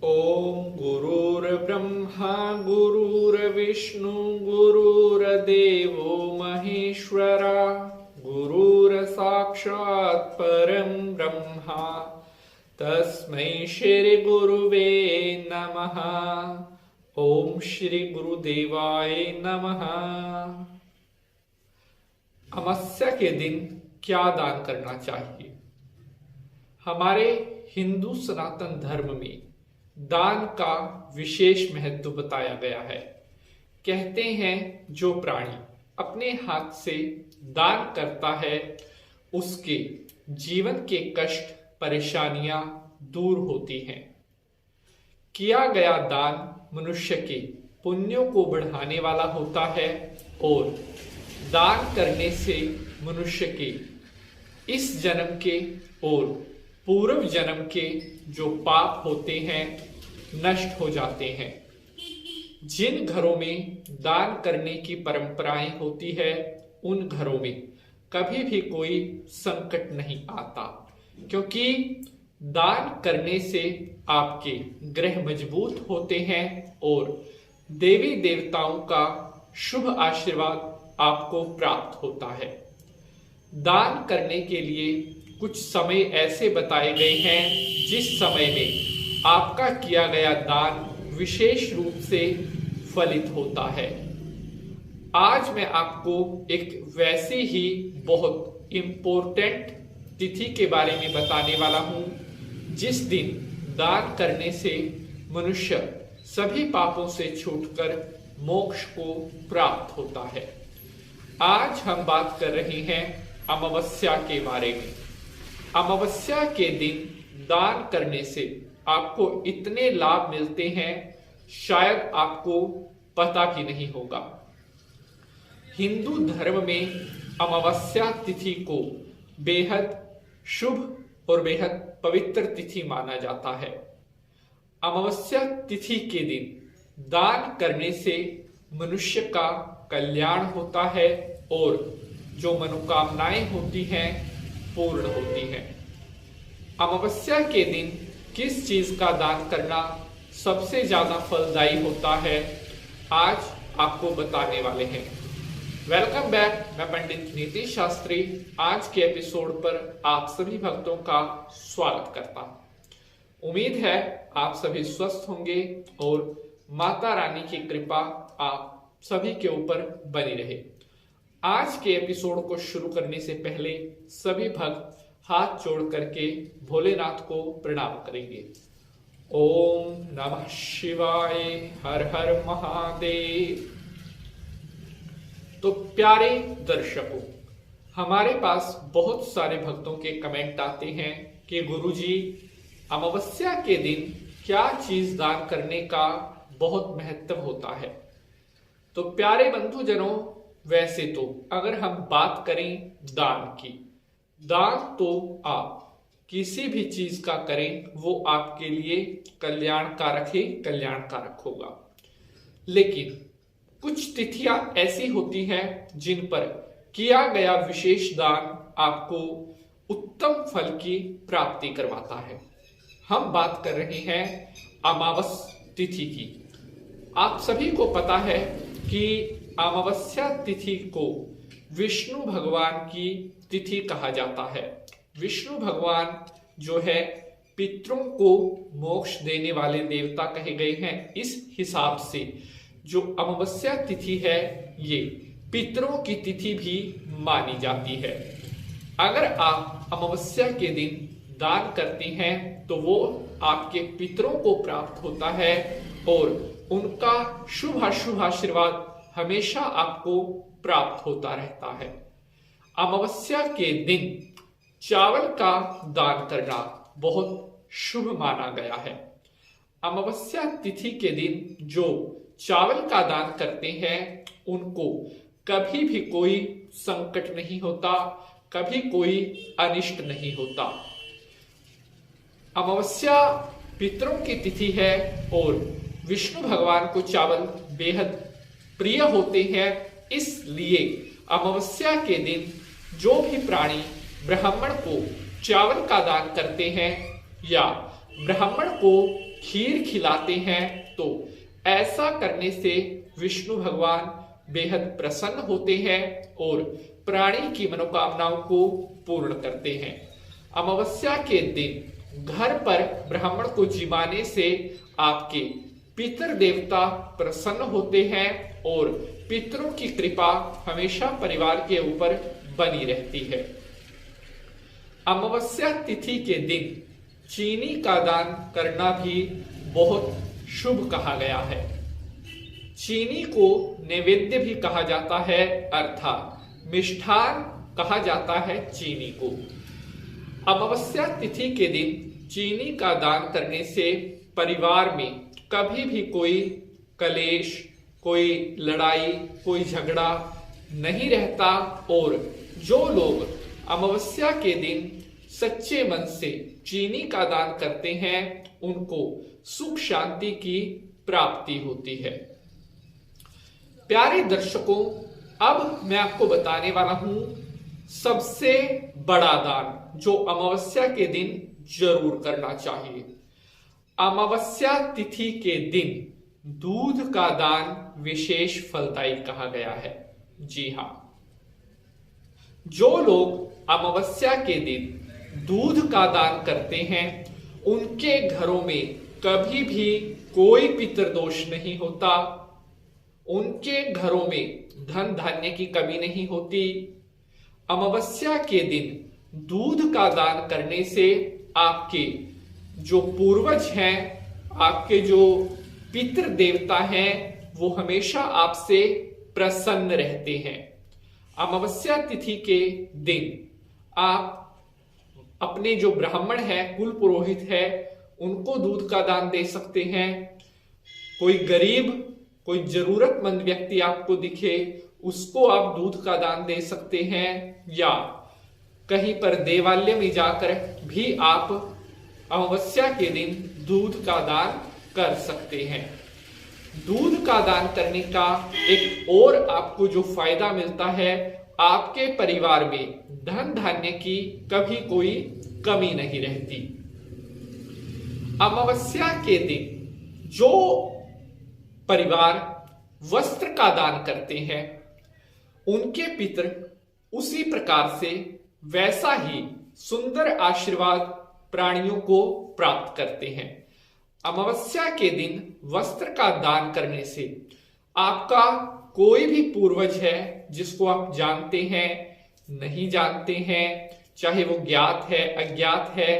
ओम गुरुर्ब्रह्मा गुरुर्विष्णु गुरुर्देवो महेश्वरा गुरुर्साक्षात् परं ब्रह्मा तस्मै श्री गुरुवे नमः। ओम श्री गुरुदेवाय नमः। अमावस्या के दिन क्या दान करना चाहिए? हमारे हिंदू सनातन धर्म में दान का विशेष महत्व बताया गया है। कहते हैं जो प्राणी अपने हाथ से दान करता है उसके जीवन के कष्ट परेशानियां दूर होती हैं। किया गया दान मनुष्य के पुण्यों को बढ़ाने वाला होता है और दान करने से मनुष्य के इस जन्म के और पूर्व जन्म के जो पाप होते हैं नष्ट हो जाते हैं। जिन घरों में दान करने की परंपराएं होती है उन घरों में कभी भी कोई संकट नहीं आता, क्योंकि दान करने से आपके ग्रह मजबूत होते हैं और देवी देवताओं का शुभ आशीर्वाद आपको प्राप्त होता है। दान करने के लिए कुछ समय ऐसे बताए गए हैं जिस समय में आपका किया गया दान विशेष रूप से फलित होता है। आज मैं आपको एक वैसी ही बहुत इंपॉर्टेंट तिथि के बारे में बताने वाला हूं जिस दिन दान करने से मनुष्य सभी पापों से छूटकर मोक्ष को प्राप्त होता है। आज हम बात कर रहे हैं अमावस्या के बारे में। अमावस्या के दिन दान करने से आपको इतने लाभ मिलते हैं शायद आपको पता भी नहीं होगा। हिंदू धर्म में अमावस्या तिथि को बेहद शुभ और बेहद पवित्र तिथि माना जाता है। अमावस्या तिथि के दिन दान करने से मनुष्य का कल्याण होता है और जो मनोकामनाएं होती हैं पूर्ण होती हैं। अमावस्या के दिन किस चीज का दान करना सबसे ज्यादा फलदायी होता है आज आपको बताने वाले हैं। वेलकम बैक, मैं पंडित नीतीश शास्त्री आज के एपिसोड पर आप सभी भक्तों का स्वागत करता हूं। उम्मीद है आप सभी स्वस्थ होंगे और माता रानी की कृपा आप सभी के ऊपर बनी रहे। आज के एपिसोड को शुरू करने से पहले सभी भक्त हाथ जोड़ करके भोलेनाथ को प्रणाम करेंगे। ओम नमः शिवाय, हर हर महादेव। तो प्यारे दर्शकों, हमारे पास बहुत सारे भक्तों के कमेंट आते हैं कि गुरुजी अमावस्या के दिन क्या चीज दान करने का बहुत महत्व होता है। तो प्यारे बंधुजनों, वैसे तो अगर हम बात करें दान की, दान तो आप किसी भी चीज का करें वो आपके लिए कल्याणकारक होगा। लेकिन कुछ तिथियां ऐसी होती हैं जिन पर किया गया विशेष दान आपको उत्तम फल की प्राप्ति करवाता है। हम बात कर रहे हैं अमावस तिथि की। आप सभी को पता है कि अमावस्या तिथि को विष्णु भगवान की तिथि कहा जाता है। विष्णु भगवान जो है पितरों को मोक्ष देने वाले देवता कहे गए हैं। इस हिसाब से जो अमावस्या तिथि है ये पितरों की तिथि भी मानी जाती है। अगर आप अमावस्या के दिन दान करते हैं तो वो आपके पितरों को प्राप्त होता है और उनका शुभ आशीर्वाद हमेशा आपको प्राप्त होता रहता है। अमावस्या के दिन चावल का दान करना बहुत शुभ माना गया है। अमावस्या तिथि के दिन जो चावल का दान करते हैं उनको कभी भी कोई संकट नहीं होता, कभी कोई अनिष्ट नहीं होता। अमावस्या पितरों की तिथि है और विष्णु भगवान को चावल बेहद प्रिय होते हैं। इसलिए अमावस्या के दिन जो भी प्राणी ब्राह्मण को चावल का दान करते हैं या ब्राह्मण को खीर खिलाते हैं तो ऐसा करने से विष्णु भगवान बेहद प्रसन्न होते हैं और प्राणी की मनोकामनाओं को पूर्ण करते हैं। अमावस्या के दिन घर पर ब्राह्मण को जिमाने से आपके पितृ देवता प्रसन्न होते हैं और पितरों की कृपा हमेशा परिवार के ऊपर बनी रहती है। अमावस्या तिथि के दिन चीनी का दान करना भी बहुत शुभ कहा गया है। चीनी को नैवेद्य भी कहा जाता है, अर्थात मिष्ठान कहा जाता है चीनी को। अमावस्या तिथि के दिन चीनी का दान करने से परिवार में कभी भी कोई कलेश, कोई लड़ाई, कोई झगड़ा नहीं रहता और जो लोग अमावस्या के दिन सच्चे मन से चीनी का दान करते हैं उनको सुख शांति की प्राप्ति होती है। प्यारे दर्शकों, अब मैं आपको बताने वाला हूं सबसे बड़ा दान जो अमावस्या के दिन जरूर करना चाहिए। अमावस्या तिथि के दिन दूध का दान विशेष फलदायी कहा गया है। जी हां, जो लोग अमावस्या के दिन दूध का दान करते हैं उनके घरों में कभी भी कोई पितृदोष नहीं होता, उनके घरों में धन धान्य की कमी नहीं होती। अमावस्या के दिन दूध का दान करने से आपके जो पूर्वज हैं, आपके जो पितृ देवता हैं, वो हमेशा आपसे प्रसन्न रहते हैं। अमावस्या तिथि के दिन आप अपने जो ब्राह्मण है, कुल पुरोहित है, उनको दूध का दान दे सकते हैं। कोई गरीब, कोई जरूरतमंद व्यक्ति आपको दिखे उसको आप दूध का दान दे सकते हैं, या कहीं पर देवालय में जाकर भी आप अमावस्या के दिन दूध का दान कर सकते हैं। दूध का दान करने का एक और आपको जो फायदा मिलता है, आपके परिवार में धन धान्य की कभी कोई कमी नहीं रहती। अमावस्या के दिन जो परिवार वस्त्र का दान करते हैं उनके पितृ उसी प्रकार से वैसा ही सुंदर आशीर्वाद प्राणियों को प्राप्त करते हैं। अमावस्या के दिन वस्त्र का दान करने से आपका कोई भी पूर्वज है जिसको आप जानते हैं, नहीं जानते हैं, चाहे वो ज्ञात है, अज्ञात है,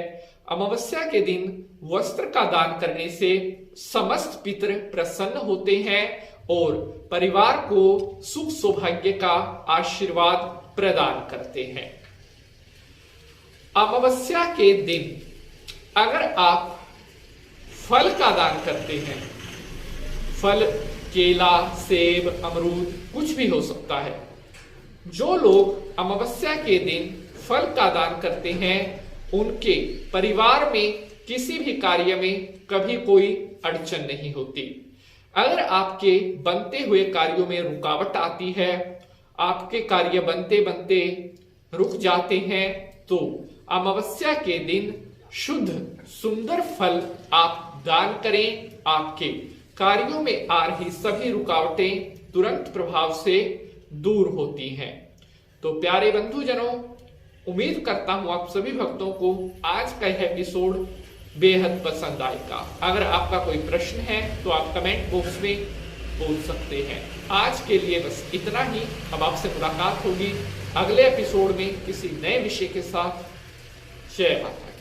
अमावस्या के दिन वस्त्र का दान करने से समस्त पितृ प्रसन्न होते हैं और परिवार को सुख सौभाग्य का आशीर्वाद प्रदान करते हैं। अमावस्या के दिन अगर आप फल का दान करते हैं, फल केला, सेब, अमरूद कुछ भी हो सकता है। जो लोग अमावस्या के दिन फल का दान करते हैं उनके परिवार में किसी भी कार्य में कभी कोई अड़चन नहीं होती। अगर आपके बनते हुए कार्यों में रुकावट आती है, आपके कार्य बनते बनते रुक जाते हैं, तो अमावस्या के दिन शुद्ध सुंदर फल आप दान करें। आपके कार्यों में आ रही सभी रुकावटें तुरंत प्रभाव से दूर होती हैं। तो प्यारे बंधुजनों, उम्मीद करता हूं आप सभी भक्तों को आज का यह एपिसोड बेहद पसंद आएगा। अगर आपका कोई प्रश्न है तो आप कमेंट बॉक्स में बोल सकते हैं। आज के लिए बस इतना ही। अब आपसे मुलाकात होगी अगले एपिसोड में किसी नए विषय के साथ। जय माता।